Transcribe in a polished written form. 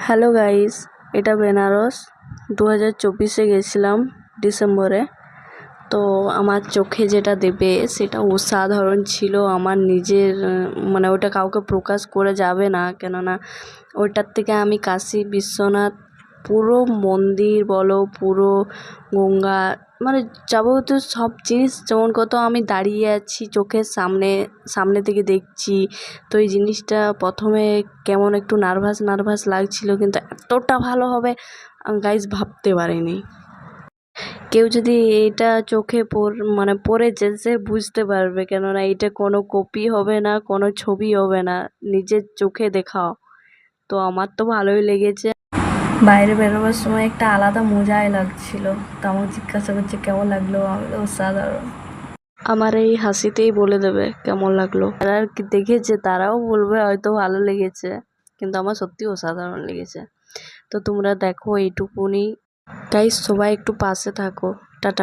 Hello guys, এটা বেনারস 2024-এ গেছিলাম ডিসেম্বরে। তো আমার চোখে যেটা দেবে সেটা অসাধারণ ছিল। আমার নিজের মানে ওটা কাউকে প্রকাশ করে যাবে না, কেননা ওইটার থেকে আমি কাশী বিশ্বনাথ পুরো মন্দির বলো, পুরো গঙ্গা মানে যাবতীয় সব জিনিস যেমন কত আমি দাঁড়িয়ে আছি চোখের সামনে থেকে দেখছি। তো এই জিনিসটা প্রথমে কেমন একটু নার্ভাস লাগছিল, কিন্তু এতটা ভালো হবে গাইস ভাবতে পারিনি। কেউ যদি এটা চোখে পড়েছে সে বুঝতে পারবে, কেননা এটা কোনো কপি হবে না, কোনো ছবি হবে না, নিজের চোখে দেখাও। তো আমার তো ভালোই লেগেছে। বাইরে বেরোবার সময় একটা আলাদা মজাই লাগছিল। তো আমাকে জিজ্ঞাসা করছে কেমন লাগলো, আমি অসাধারণ। আমার এই হাসিতেই বলে দেবে কেমন লাগলো। যারা আর কি দেখেছে তারাও বলবে হয়তো ভালো লেগেছে, কিন্তু আমার সত্যি অসাধারণ লেগেছে। তো তোমরা দেখো এইটুকুনি গাইস, সবাই একটু পাশে থাকো। টাটা।